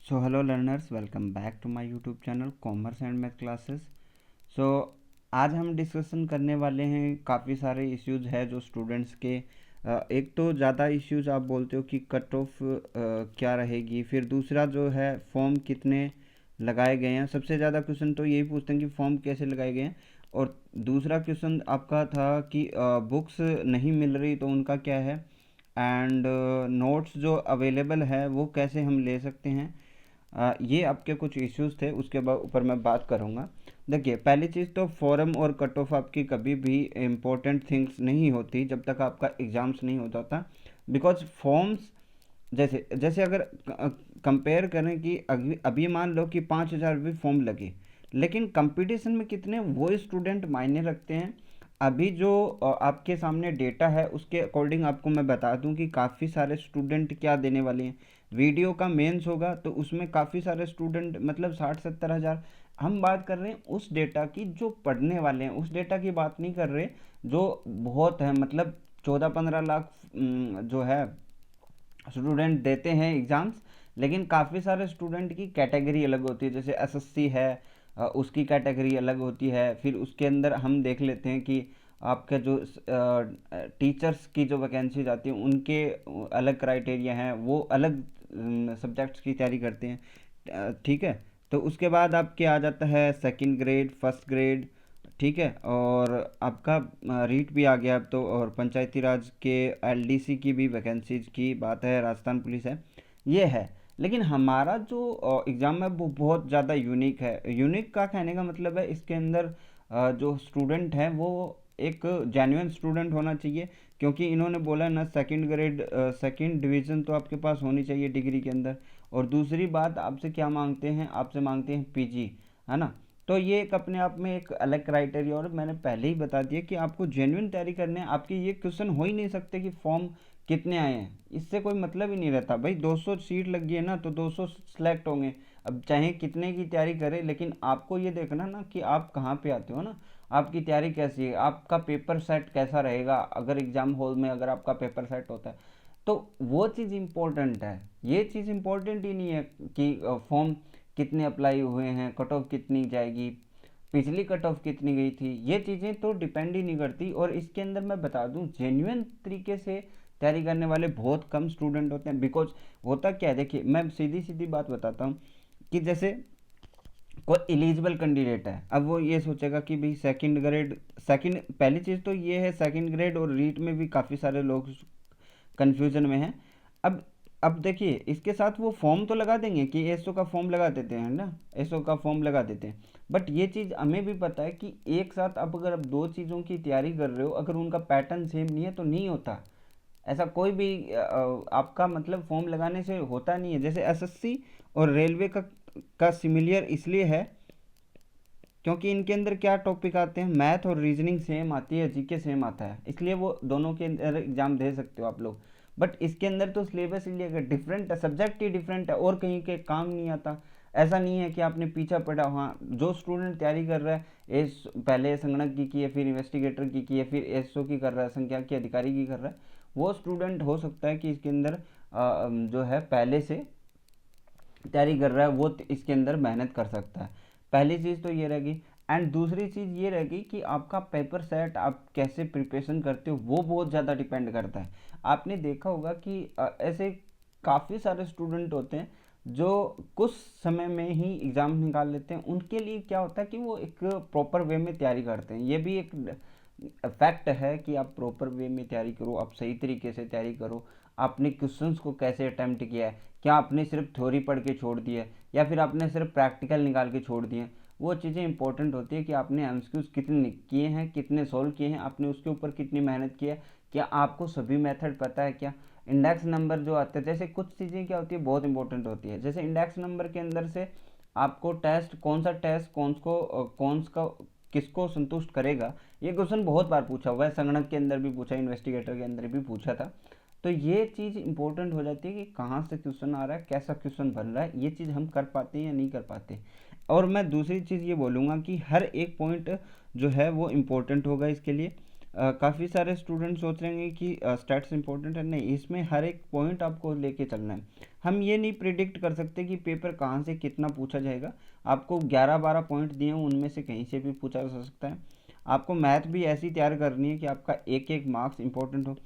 So hello learners, welcome back to my YouTube channel commerce and math classes. So आज हम discussion करने वाले हैं, काफ़ी सारे इश्यूज है जो स्टूडेंट्स के एक तो ज़्यादा इश्यूज आप बोलते हो कि कट ऑफ क्या रहेगी, फिर दूसरा जो है फॉर्म कितने लगाए गए हैं। सबसे ज़्यादा क्वेश्चन तो यही पूछते हैं कि फॉर्म कैसे लगाए गए हैं, और दूसरा क्वेश्चन आपका था कि बुक्स नहीं मिल रही तो उनका क्या है, एंड नोट्स जो अवेलेबल है वो कैसे हम ले सकते हैं। ये आपके कुछ इश्यूज थे, उसके बाद ऊपर मैं बात करूँगा। देखिए, पहली चीज़ तो फॉरम और कट ऑफ आपकी कभी भी इम्पोर्टेंट थिंग्स नहीं होती जब तक आपका एग्ज़ाम्स नहीं होता था। बिकॉज फॉर्म्स जैसे जैसे अगर कंपेयर करें कि अभी अभी मान लो कि 5,000 भी फॉर्म लगे, लेकिन कंपटीशन में कितने वो स्टूडेंट मायने रखते हैं। अभी जो आपके सामने डेटा है उसके अकॉर्डिंग आपको मैं बता दूं कि काफ़ी सारे स्टूडेंट क्या देने वाले हैं। वीडियो का मेंस होगा तो उसमें काफ़ी सारे स्टूडेंट, मतलब 60-70 हज़ार। हम बात कर रहे हैं उस डेटा की जो पढ़ने वाले हैं, उस डेटा की बात नहीं कर रहे जो बहुत है, मतलब 14-15 लाख जो है स्टूडेंट देते हैं एग्ज़ाम्स। लेकिन काफ़ी सारे स्टूडेंट की कैटेगरी अलग होती है, जैसे एसएससी है, उसकी कैटेगरी अलग होती है। फिर उसके अंदर हम देख लेते हैं कि आपके जो टीचर्स की जो वैकेंसीज आती हैं उनके अलग क्राइटेरिया हैं, वो अलग सब्जेक्ट्स की तैयारी करते हैं। ठीक है। तो उसके बाद आपके आ जाता है सेकंड ग्रेड, फर्स्ट ग्रेड। ठीक है। और आपका रीट भी आ गया अब तो, और पंचायती राज के एलडीसी की भी वैकेंसीज की बात है, राजस्थान पुलिस है, ये है। लेकिन हमारा जो एग्ज़ाम है वो बहुत ज़्यादा यूनिक है। यूनिक का कहने का मतलब है इसके अंदर जो स्टूडेंट है वो एक जेन्युइन स्टूडेंट होना चाहिए, क्योंकि इन्होंने बोला ना सेकंड ग्रेड सेकंड डिवीज़न तो आपके पास होनी चाहिए डिग्री के अंदर। और दूसरी बात आपसे क्या मांगते हैं, आपसे मांगते हैं पीजी, है ना। तो ये एक अपने आप में एक अलग क्राइटेरिया, और मैंने पहले ही बता दिया कि आपको जेन्युइन तैयारी करने है। आपके ये क्वेश्चन हो ही नहीं सकते कि फॉर्म कितने आए हैं, इससे कोई मतलब ही नहीं रहता भाई। 200 सीट लगी है ना, तो 200 सिलेक्ट होंगे। अब चाहे कितने की तैयारी करें, लेकिन आपको ये देखना ना कि आप कहाँ पे आते हो ना, आपकी तैयारी कैसी है, आपका पेपर सेट कैसा रहेगा। अगर एग्जाम हॉल में अगर आपका पेपर सेट होता है तो वो चीज़ इम्पोर्टेंट है। ये चीज़ इम्पोर्टेंट ही नहीं है कि फॉर्म कितने अप्लाई हुए हैं, कट ऑफ कितनी जाएगी, पिछली कट ऑफ कितनी गई थी, ये चीज़ें तो डिपेंड ही नहीं करती। और इसके अंदर मैं बता दूं, जेन्युइन तरीके से तैयारी करने वाले बहुत कम स्टूडेंट होते हैं। बिकॉज होता क्या है, देखिए मैं सीधी सीधी बात बताता हूँ कि जैसे कोई एलिजिबल कैंडिडेट है, अब वो ये सोचेगा कि भाई सेकंड ग्रेड, सेकंड, पहली चीज़ तो ये है सेकंड ग्रेड और रीट में भी काफ़ी सारे लोग कन्फ्यूजन में हैं। अब अब देखिए, इसके साथ वो फॉर्म तो लगा देंगे कि एसओ का फॉर्म लगा देते हैं ना, एसओ का फॉर्म लगा देते हैं। बट ये चीज़ हमें भी पता है कि एक साथ अब अगर आप दो चीज़ों की तैयारी कर रहे हो, अगर उनका पैटर्न सेम नहीं है तो नहीं होता। ऐसा कोई भी आपका मतलब फॉर्म लगाने से होता नहीं है। जैसे एसएससी और रेलवे का सिमिलियर इसलिए है क्योंकि इनके अंदर क्या टॉपिक आते हैं, मैथ और रीजनिंग सेम आती है, जीके सेम आता है, इसलिए वो दोनों के अंदर एग्जाम दे सकते हो आप लोग। बट इसके अंदर तो सिलेबस इसलिए डिफरेंट है, सब्जेक्ट ही डिफरेंट है, और कहीं के काम नहीं आता। ऐसा नहीं है कि आपने पीछा पड़ा। हाँ, जो स्टूडेंट तैयारी कर रहा है, एस पहले संगणक की है, फिर इन्वेस्टिगेटर की है, फिर एसओ की कर रहा है, संख्या की अधिकारी की कर रहा है, वो स्टूडेंट हो सकता है कि इसके अंदर जो है पहले से तैयारी कर रहा है, वो इसके अंदर मेहनत कर सकता है। पहली चीज़ तो ये रहेगी। एंड दूसरी चीज़ ये रहेगी कि आपका पेपर सेट आप कैसे प्रिपरेशन करते हो, वो बहुत ज़्यादा डिपेंड करता है। आपने देखा होगा कि ऐसे काफ़ी सारे स्टूडेंट होते हैं जो कुछ समय में ही एग्ज़ाम निकाल लेते हैं। उनके लिए क्या होता है कि वो एक प्रॉपर वे में तैयारी करते हैं। ये भी एक फैक्ट है कि आप प्रॉपर वे में तैयारी करो, आप सही तरीके से तैयारी करो। आपने क्वेश्चंस को कैसे अटेम्प्ट किया है, क्या आपने सिर्फ थ्योरी पढ़ के छोड़ दिया है, या फिर आपने सिर्फ प्रैक्टिकल निकाल के छोड़ दिए हैं। वो चीज़ें इंपॉर्टेंट होती है कि आपने एमसीक्यूज कितने किए हैं, कितने सॉल्व किए हैं, आपने उसके ऊपर कितनी मेहनत की है, क्या आपको सभी मेथड पता है, क्या इंडेक्स नंबर जो आते हैं, जैसे कुछ चीज़ें क्या होती है बहुत इंपॉर्टेंट होती है। जैसे इंडेक्स नंबर के अंदर से आपको टेस्ट कौन का किसको संतुष्ट करेगा, ये क्वेश्चन बहुत बार पूछा हुआ है, संगणक के अंदर भी पूछा, इन्वेस्टिगेटर के अंदर भी पूछा था। तो ये चीज़ इंपॉर्टेंट हो जाती है कि कहाँ से क्वेश्चन आ रहा है, कैसा क्वेश्चन बन रहा है, ये चीज़ हम कर पाते हैं या नहीं कर पाते। और मैं दूसरी चीज़ ये बोलूँगा कि हर एक पॉइंट जो है वो इम्पोर्टेंट होगा इसके लिए। काफ़ी सारे स्टूडेंट सोच रहे हैं कि स्टैट्स इंपॉर्टेंट है। नहीं, इसमें हर एक पॉइंट आपको लेके चलना है। हम ये नहीं प्रिडिक्ट कर सकते कि पेपर कहाँ से कितना पूछा जाएगा। आपको 11-12 पॉइंट दिए हैं, उनमें से कहीं से भी पूछा जा सकता है। आपको मैथ भी ऐसी तैयार करनी है कि आपका एक एक मार्क्स इंपॉर्टेंट हो।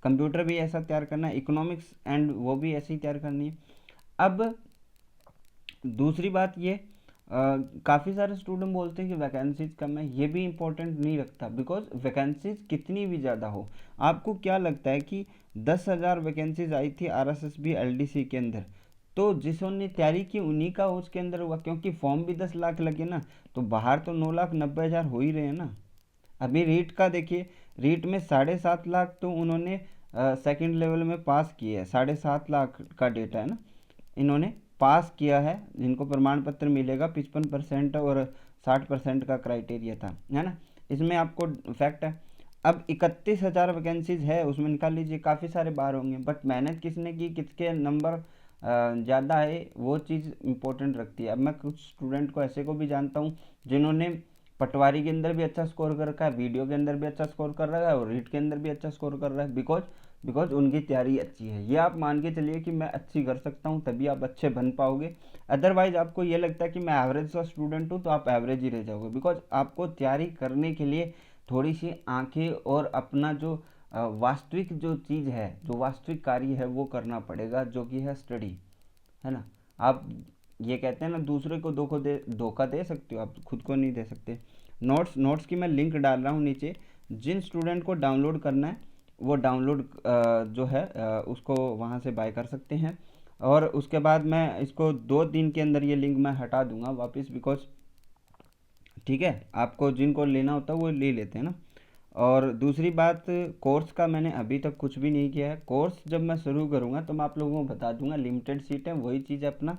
कंप्यूटर भी ऐसा तैयार करना है, इकोनॉमिक्स एंड वो भी ऐसी तैयार करनी है। अब दूसरी बात ये, काफ़ी सारे स्टूडेंट बोलते हैं कि वैकेंसीज कम है। ये भी इम्पोर्टेंट नहीं रखता, बिकॉज वैकेंसीज कितनी भी ज़्यादा हो, आपको क्या लगता है कि 10,000 वैकेंसीज आई थी RSSB LDC के अंदर, तो जिसने तैयारी की उन्हीं का उसके अंदर हुआ, क्योंकि फॉर्म भी 10 लाख लगे ना, तो बाहर तो 9,90,000 हो ही रहे हैं ना। अभी रीट का देखिए, रीट में 7.5 लाख तो उन्होंने सेकंड लेवल में पास किए हैं। 7.5 लाख का डेटा है ना, इन्होंने पास किया है, जिनको प्रमाण पत्र मिलेगा। 55% और 60% का क्राइटेरिया था, है ना। इसमें आपको फैक्ट है। अब 31,000 वैकेंसीज है, उसमें निकाल लीजिए, काफ़ी सारे बाहर होंगे, बट मेहनत किसने की, किसके नंबर ज़्यादा है, वो चीज़ इंपॉर्टेंट रखती है। अब मैं कुछ स्टूडेंट को ऐसे को भी जानता हूँ जिन्होंने पटवारी के अंदर भी अच्छा स्कोर कर रखा है, वीडियो के अंदर भी अच्छा स्कोर कर रहा है, और रीट के अंदर भी अच्छा स्कोर कर रहा है, बिकॉज उनकी तैयारी अच्छी है। ये आप मान के चलिए कि मैं अच्छी कर सकता हूँ, तभी आप अच्छे बन पाओगे। अदरवाइज आपको ये लगता है कि मैं एवरेज का स्टूडेंट हूँ, तो आप एवरेज ही रह जाओगे, बिकॉज आपको तैयारी करने के लिए थोड़ी सी आंखें और अपना जो वास्तविक जो चीज़ है, जो वास्तविक कार्य है, वो करना पड़ेगा, जो कि है स्टडी, है ना। आप ये कहते हैं ना, दूसरे को धोखा दे सकते हो, आप खुद को नहीं दे सकते। नोट्स की मैं लिंक डाल रहा हूँ नीचे। जिन स्टूडेंट को डाउनलोड करना है, वो डाउनलोड जो है उसको वहाँ से बाय कर सकते हैं। और उसके बाद मैं इसको 2 दिन के अंदर ये लिंक मैं हटा दूंगा वापस, बिकॉज ठीक है, आपको जिनको लेना होता है वो ले लेते हैं ना। और दूसरी बात, कोर्स का मैंने अभी तक कुछ भी नहीं किया है। कोर्स जब मैं शुरू करूँगा तो मैं आप लोगों को बता दूंगा, लिमिटेड सीट है, वही चीज़ है अपना,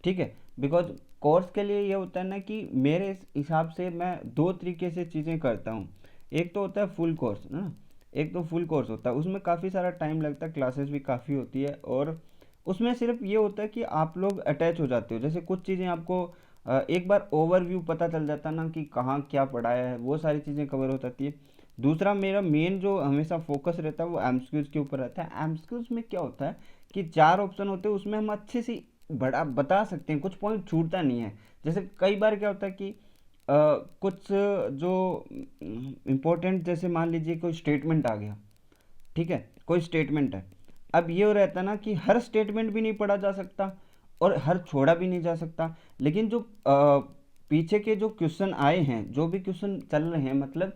ठीक है। बिकॉज कोर्स के लिए ये होता है ना कि मेरे हिसाब से मैं 2 तरीके से चीज़ें करता हूँ। एक तो होता है फुल कोर्स ना, एक तो फुल कोर्स होता है, उसमें काफ़ी सारा टाइम लगता है, क्लासेस भी काफ़ी होती है, और उसमें सिर्फ ये होता है कि आप लोग अटैच हो जाते हो। जैसे कुछ चीज़ें आपको एक बार ओवरव्यू पता चल जाता ना कि कहाँ क्या पढ़ाया है, वो सारी चीज़ें कवर हो जाती है। दूसरा, मेरा मेन जो हमेशा फोकस रहता है वो एमसीक्यूज के ऊपर रहता है। एमसीक्यूज में क्या होता है कि 4 ऑप्शन होते हैं, उसमें हम अच्छे से बड़ा बता सकते हैं, कुछ पॉइंट छूटता नहीं है। जैसे कई बार क्या होता है कि कुछ जो इम्पोर्टेंट, जैसे मान लीजिए कोई स्टेटमेंट आ गया, ठीक है, कोई स्टेटमेंट है। अब ये हो रहता है ना कि हर स्टेटमेंट भी नहीं पढ़ा जा सकता और हर छोड़ा भी नहीं जा सकता, लेकिन जो पीछे के जो क्वेश्चन आए हैं, जो भी क्वेश्चन चल रहे हैं, मतलब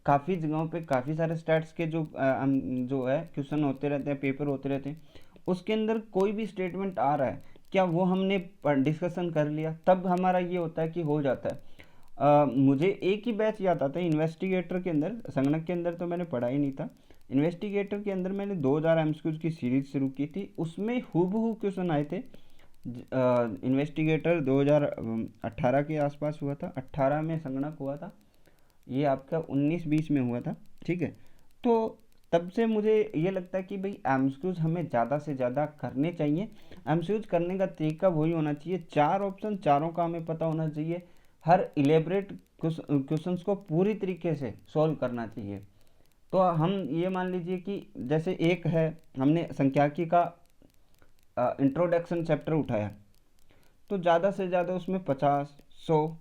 काफ़ी जगहों पे काफ़ी सारे स्टैट्स के जो है क्वेश्चन होते रहते हैं, पेपर होते रहते हैं, उसके अंदर कोई भी स्टेटमेंट आ रहा है, क्या वो हमने डिस्कशन कर लिया, तब हमारा ये होता है कि हो जाता है। मुझे एक ही बैच याद आता है इन्वेस्टिगेटर के अंदर, संगणक के अंदर तो मैंने पढ़ा ही नहीं था। इन्वेस्टिगेटर के अंदर मैंने 2000 एमसीक्यूज की सीरीज शुरू की थी, उसमें हूबहू क्वेश्चन आए थे। इन्वेस्टिगेटर 2018 के आसपास हुआ था, 18 में संगणक हुआ था, ये आपका 19-20 में हुआ था, ठीक है। तो तब से मुझे ये लगता है कि भाई एमसीक्यूज हमें ज़्यादा से ज़्यादा करने चाहिए। एमसीक्यूज करने का तरीका वही होना चाहिए, 4 ऑप्शन, चारों का हमें पता होना चाहिए, हर इलेबरेट क्वेश्चंस को पूरी तरीके से सॉल्व करना चाहिए। तो हम ये मान लीजिए कि जैसे एक है, हमने सांख्यिकी का इंट्रोडक्शन चैप्टर उठाया, तो ज़्यादा से ज़्यादा उसमें 50-100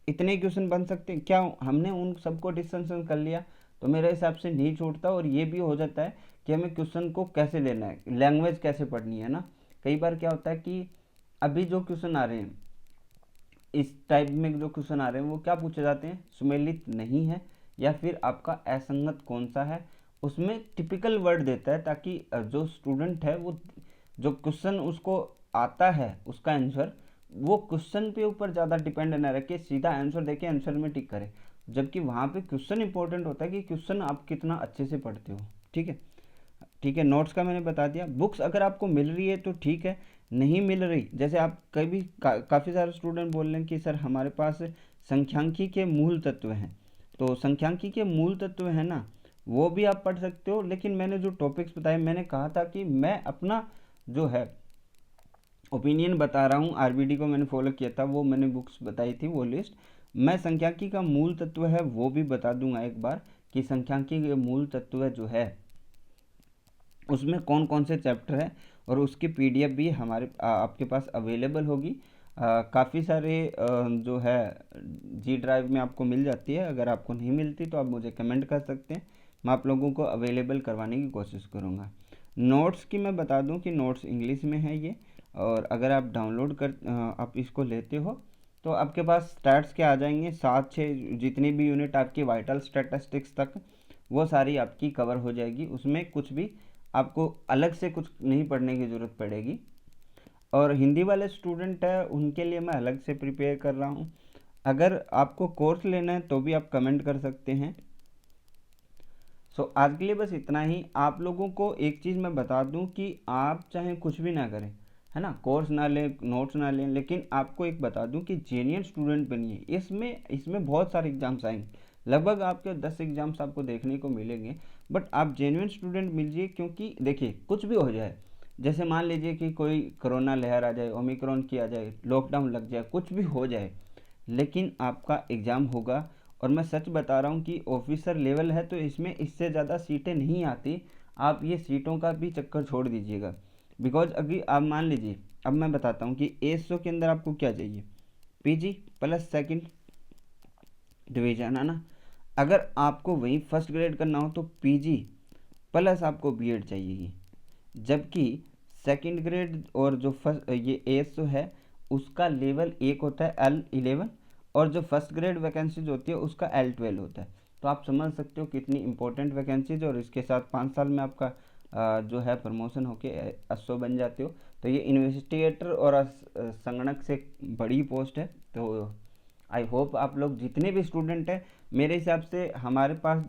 इतने क्वेश्चन बन सकते हैं। क्या हमने उन सबको डिस्कशन कर लिया तो मेरे हिसाब से नहीं छूटता। और ये भी हो जाता है कि हमें क्वेश्चन को कैसे लेना है, लैंग्वेज कैसे पढ़नी है ना। कई बार क्या होता है कि अभी जो क्वेश्चन आ रहे हैं, इस टाइप में जो क्वेश्चन आ रहे हैं, वो क्या पूछे जाते हैं, सुमेलित नहीं है, या फिर आपका असंगत कौन सा है, उसमें टिपिकल वर्ड देता है, ताकि जो स्टूडेंट है वो जो क्वेश्चन उसको आता है उसका आंसर, वो क्वेश्चन पे ऊपर ज़्यादा डिपेंड ना रखे, सीधा आंसर देके आंसर में टिक करे। जबकि वहाँ पे क्वेश्चन इंपॉर्टेंट होता है कि क्वेश्चन आप कितना अच्छे से पढ़ते हो, ठीक है। ठीक है, नोट्स का मैंने बता दिया। बुक्स अगर आपको मिल रही है तो ठीक है, नहीं मिल रही, जैसे आप कभी काफ़ी सारे स्टूडेंट बोल रहे हैं कि सर हमारे पास संख्यांकी के मूल तत्व हैं, तो संख्यांकी के मूल तत्व हैं ना, वो भी आप पढ़ सकते हो। लेकिन मैंने जो टॉपिक्स बताए, मैंने कहा था कि मैं अपना जो है ओपिनियन बता रहा हूँ, आरबीडी को मैंने फॉलो किया था, वो मैंने बुक्स बताई थी, वो लिस्ट। मैं संख्यांकी का मूल तत्व है वो भी बता दूंगा एक बार, कि सांख्यिकी के मूल तत्व जो है उसमें कौन कौन से चैप्टर है, और उसकी पीडीएफ भी हमारे आपके पास अवेलेबल होगी। काफ़ी सारे जो है जी ड्राइव में आपको मिल जाती है। अगर आपको नहीं मिलती तो आप मुझे कमेंट कर सकते हैं, मैं आप लोगों को अवेलेबल करवाने की कोशिश करूँगा। नोट्स की मैं बता दूं कि नोट्स इंग्लिश में है ये, और अगर आप डाउनलोड कर आप इसको लेते हो तो आपके पास स्टैट्स के आ जाएंगे 7-6, जितनी भी यूनिट आपकी वाइटल स्टैटिस्टिक्स तक, वो सारी आपकी कवर हो जाएगी। उसमें कुछ भी आपको अलग से कुछ नहीं पढ़ने की ज़रूरत पड़ेगी। और हिंदी वाले स्टूडेंट है उनके लिए मैं अलग से प्रिपेयर कर रहा हूँ। अगर आपको कोर्स लेना है तो भी आप कमेंट कर सकते हैं। आज के लिए बस इतना ही। आप लोगों को एक चीज़ मैं बता दूं कि आप चाहे कुछ भी ना करें, है ना, कोर्स ना लें, नोट्स ना लें, लेकिन आपको एक बता दूं कि जेन्युइन स्टूडेंट बनिए। इसमें बहुत सारे एग्जाम्स आएंगे, लगभग आपके 10 एग्जाम्स आपको देखने को मिलेंगे, बट आप जेन्युइन स्टूडेंट मिलिए। क्योंकि देखिए कुछ भी हो जाए, जैसे मान लीजिए कि कोई कोरोना लहर आ जाए, ओमिक्रॉन की आ जाए, लॉकडाउन लग जाए, कुछ भी हो जाए, लेकिन आपका एग्ज़ाम होगा। और मैं सच बता रहा हूँ कि ऑफिसर लेवल है तो इसमें इससे ज़्यादा सीटें नहीं आती। आप ये सीटों का भी चक्कर छोड़ दीजिएगा। बिकॉज अभी आप मान लीजिए, अब मैं बताता हूँ कि एसओ के अंदर आपको क्या चाहिए, पीजी प्लस सेकंड डिवीजन, है ना। अगर आपको वहीं फर्स्ट ग्रेड करना हो तो पीजी प्लस आपको बीएड चाहिए। जबकि सेकंड ग्रेड और जो फर्स्ट ये एसओ है उसका लेवल एक होता है L11, और जो फर्स्ट ग्रेड वैकेंसीज होती है उसका L12 होता है। तो आप समझ सकते हो कितनी इंपॉर्टेंट वैकेंसीज, और इसके साथ 5 साल में आपका जो है प्रमोशन होके एसओ बन जाते हो। तो ये इन्वेस्टिगेटर और संगणक से बड़ी पोस्ट है। तो आई होप आप लोग जितने भी स्टूडेंट हैं, मेरे हिसाब से हमारे पास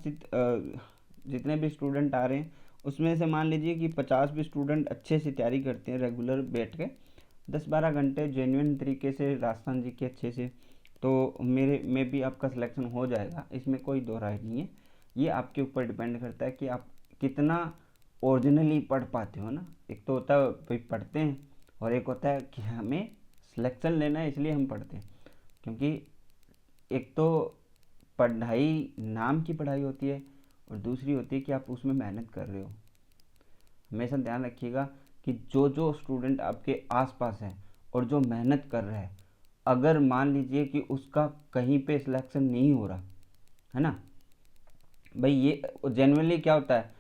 जितने भी स्टूडेंट आ रहे हैं उसमें से मान लीजिए कि 50 भी स्टूडेंट अच्छे से तैयारी करते हैं रेगुलर बैठ के 10-12 घंटे जेन्युइन तरीके से राजस्थान जी के अच्छे से, तो मेरे में भी आपका सिलेक्शन हो जाएगा। इसमें कोई दो राय नहीं है। ये आपके ऊपर डिपेंड करता है कि आप कितना ओरिजिनली पढ़ पाते हो ना। एक तो होता है भाई पढ़ते हैं, और एक होता है कि हमें सिलेक्शन लेना है इसलिए हम पढ़ते हैं। क्योंकि एक तो पढ़ाई नाम की पढ़ाई होती है, और दूसरी होती है कि आप उसमें मेहनत कर रहे हो। हमेशा ध्यान रखिएगा कि जो जो स्टूडेंट आपके आसपास है और जो मेहनत कर रहा है, अगर मान लीजिए कि उसका कहीं पे सिलेक्शन नहीं हो रहा है ना भाई, ये जनरली क्या होता है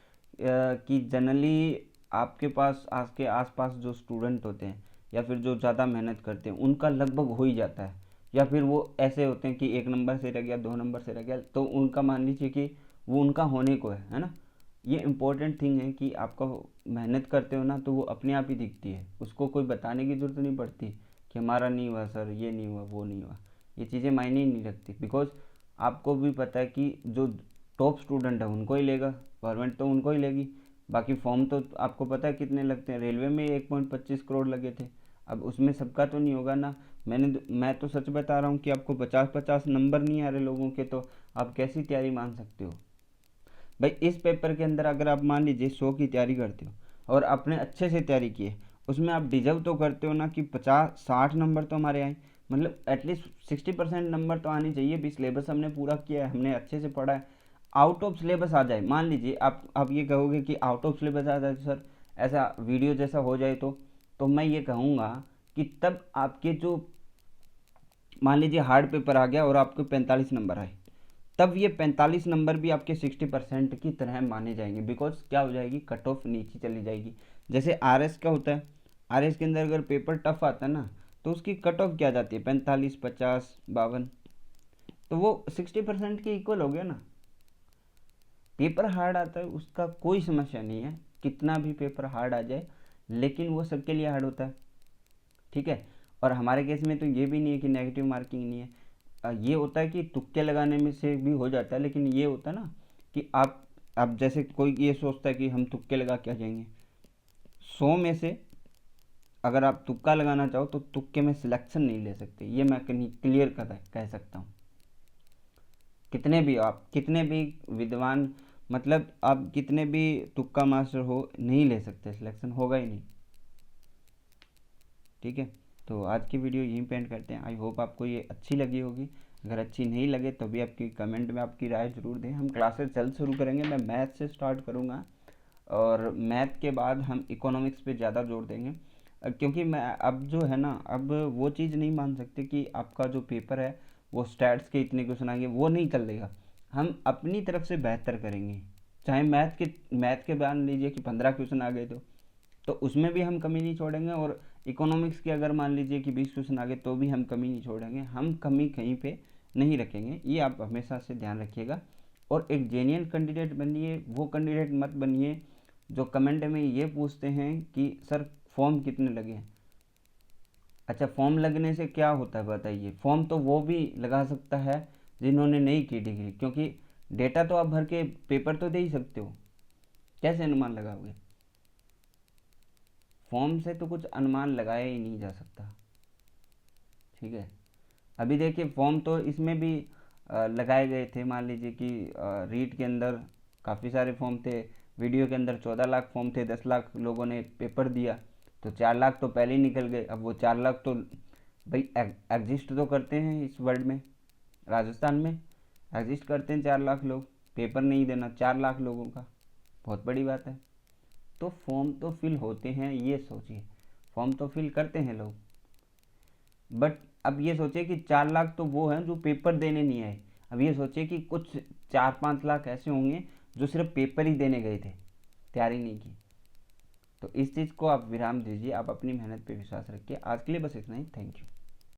कि जनरली आपके पास के आसपास जो स्टूडेंट होते हैं या फिर जो ज़्यादा मेहनत करते हैं उनका लगभग हो ही जाता है। या फिर वो ऐसे होते हैं कि 1 नंबर से रह गया, 2 नंबर से रह गया, तो उनका मान लीजिए कि वो उनका होने को है ना। ये इम्पोर्टेंट थिंग है कि आपका मेहनत करते हो ना तो वो अपने आप ही दिखती है, उसको कोई बताने की ज़रूरत नहीं पड़ती कि हमारा नहीं हुआ सर, ये नहीं हुआ, वो नहीं हुआ। ये चीज़ें मायने ही नहीं रखती। बिकॉज आपको भी पता है कि जो टॉप स्टूडेंट है उनको ही लेगा, गवर्नमेंट तो उनको ही लेगी। बाकी फॉर्म तो आपको पता है कितने लगते हैं, रेलवे में 1.25 करोड़ लगे थे। अब उसमें सबका तो नहीं होगा ना। मैं तो सच बता रहा हूँ कि आपको 50-50 नंबर नहीं आ रहे लोगों के, तो आप कैसी तैयारी मान सकते हो भाई। इस पेपर के अंदर अगर आप मान लीजिए 100 की तैयारी करते हो और आपने अच्छे से तैयारी की है, उसमें आप डिजर्व तो करते हो ना कि 50-60 नंबर तो हमारे आए। मतलब एटलीस्ट 60% नंबर तो आने चाहिए भी। सिलेबस हमने पूरा किया है, हमने अच्छे से पढ़ा है। आउट ऑफ सिलेबस आ जाए, मान लीजिए आप ये कहोगे कि आउट ऑफ सिलेबस आ जाए तो सर ऐसा वीडियो जैसा हो जाए, तो मैं ये कहूँगा कि तब आपके जो मान लीजिए हार्ड पेपर आ गया और आपको 45 नंबर आए, तब ये 45 नंबर भी आपके 60% की तरह माने जाएंगे। बिकॉज क्या हो जाएगी, कट ऑफ नीचे चली जाएगी। जैसे आरएस का होता है, आरएस के अंदर अगर पेपर टफ आता है ना तो उसकी कट ऑफ क्या जाती है, 45, 50, 52, तो वो 60% के इक्वल हो गया ना। पेपर हार्ड आता है उसका कोई समस्या नहीं है, कितना भी पेपर हार्ड आ जाए, लेकिन वो सबके लिए हार्ड होता है, ठीक है। और हमारे केस में तो ये भी नहीं है कि नेगेटिव मार्किंग नहीं है। ये होता है कि तुक्के लगाने में से भी हो जाता है, लेकिन ये होता है ना कि आप जैसे कोई ये सोचता है कि हम तुक्के लगा क्या जाएंगे, 100 में से अगर आप तुक्का लगाना चाहो तो तुक्के में सिलेक्शन नहीं ले सकते। ये मैं क्लियर कह सकता हूँ। कितने भी विद्वान, मतलब आप कितने भी तुक्का मास्टर हो, नहीं ले सकते, सिलेक्शन होगा ही नहीं, ठीक है। तो आज की वीडियो यहीं पे एंड करते हैं। आई होप आपको ये अच्छी लगी होगी। अगर अच्छी नहीं लगे तो भी आपकी कमेंट में आपकी राय ज़रूर दें। हम क्लासेस जल्द शुरू करेंगे, मैं मैथ से स्टार्ट करूँगा और मैथ के बाद हम इकोनॉमिक्स पे ज़्यादा जोर देंगे। क्योंकि मैं अब जो है ना, अब वो चीज़ नहीं मान सकते कि आपका जो पेपर है वो स्टैट्स के इतने क्वेश्चन आएंगे, वो नहीं चलेगा। हम अपनी तरफ से बेहतर करेंगे। चाहे मैथ के मान लीजिए कि 15 क्वेश्चन आ गए तो उसमें भी हम कमी नहीं छोड़ेंगे, और इकोनॉमिक्स के अगर मान लीजिए कि 20 क्वेश्चन आ गए तो भी हम कमी नहीं छोड़ेंगे। हम कमी कहीं पे नहीं रखेंगे, ये आप हमेशा से ध्यान रखिएगा। और एक जेन्युइन कैंडिडेट बनिए, वो कैंडिडेट मत बनिए जो कमेंट में ये पूछते हैं कि सर फॉर्म कितने लगे हैं। अच्छा, फॉर्म लगने से क्या होता है बताइए? फॉर्म तो वो भी लगा सकता है जिन्होंने नहीं की डिग्री, क्योंकि डेटा तो आप भर के पेपर तो दे ही सकते हो, कैसे अनुमान लगाओगे? फॉर्म से तो कुछ अनुमान लगाया ही नहीं जा सकता। ठीक है, अभी देखिए फॉर्म तो इसमें भी लगाए गए थे। मान लीजिए कि रीट के अंदर काफ़ी सारे फॉर्म थे, वीडियो के अंदर 14 लाख फॉर्म थे, 10 लाख लोगों ने पेपर दिया, तो 4 लाख तो पहले ही निकल गए। अब वो 4 लाख तो भाई एग्जिस्ट तो करते हैं इस वर्ल्ड में, राजस्थान में एग्जिस्ट करते हैं 4 लाख लोग। पेपर नहीं देना 4 लाख लोगों का बहुत बड़ी बात है। तो फॉर्म तो फिल होते हैं, ये सोचिए, फॉर्म तो फिल करते हैं लोग। बट अब ये सोचिए कि 4 लाख तो वो हैं जो पेपर देने नहीं आए। अब ये सोचिए कि कुछ 4-5 लाख ऐसे होंगे जो सिर्फ पेपर ही देने गए थे, तैयारी नहीं की। तो इस चीज़ को आप विराम दीजिए, आप अपनी मेहनत पे विश्वास रखिए। आज के लिए बस इतना ही, थैंक यू।